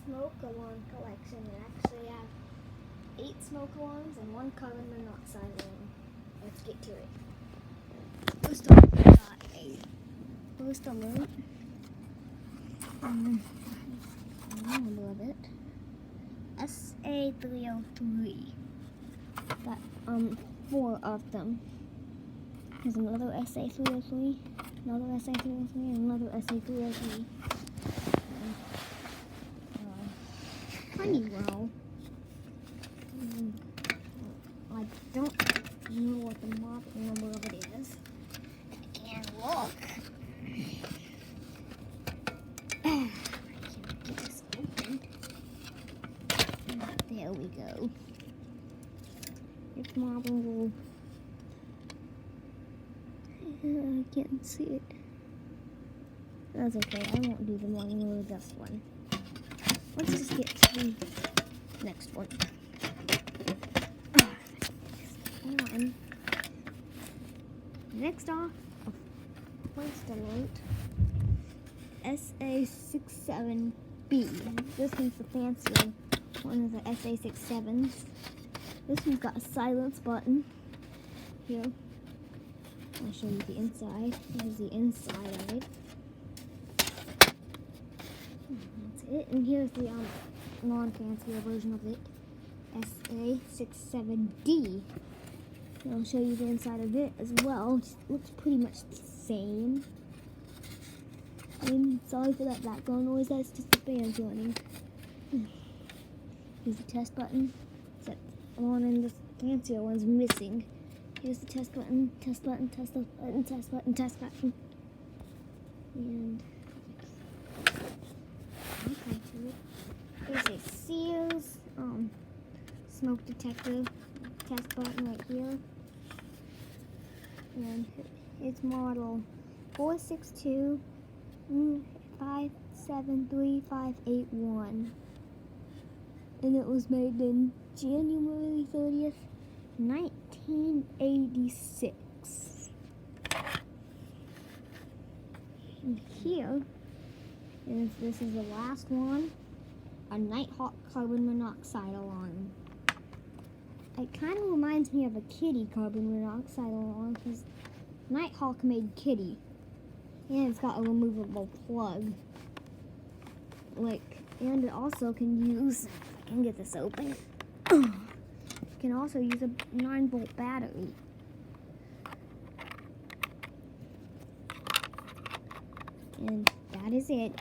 smoke alarm collection. I actually have 8 smoke alarms and 1 carbon monoxide alarm. Let's get to it. First off, I got a first alert. The number of it. SA303. Got 4 of them. There's another SA303, another SA303, and another SA303. Honeywell. I don't know what the model number of it is. I can't look. I can't get this open. There we go. It's model. I can't see it. That's okay. I won't do the one with this one. Let's just get to the next one. Next off, first alert, SA67B. This one's the fancier one of the SA67s. This one's got a silence button here. I'll show you the inside. Here's the inside of it. That's it. And here's the non-fancier version of it, SA67D. And I'll show you the inside of it as well. It looks pretty much the same. And sorry for that background noise. That's just the fans running. Here's the test button. Except one in the fancier one's missing. Here's the test button, test button, test button, test button, test button. And there's a Sears smoke detector test button right here. And it's model 462573581. And it was made in January 30th, 1986. And here is, this is the last one, a Nighthawk carbon monoxide alarm. It kind of reminds me of a Kitty carbon monoxide alarm because Nighthawk made Kitty. And it's got a removable plug. And it also can use, I can get this open. It can also use a 9-volt battery. And that is it.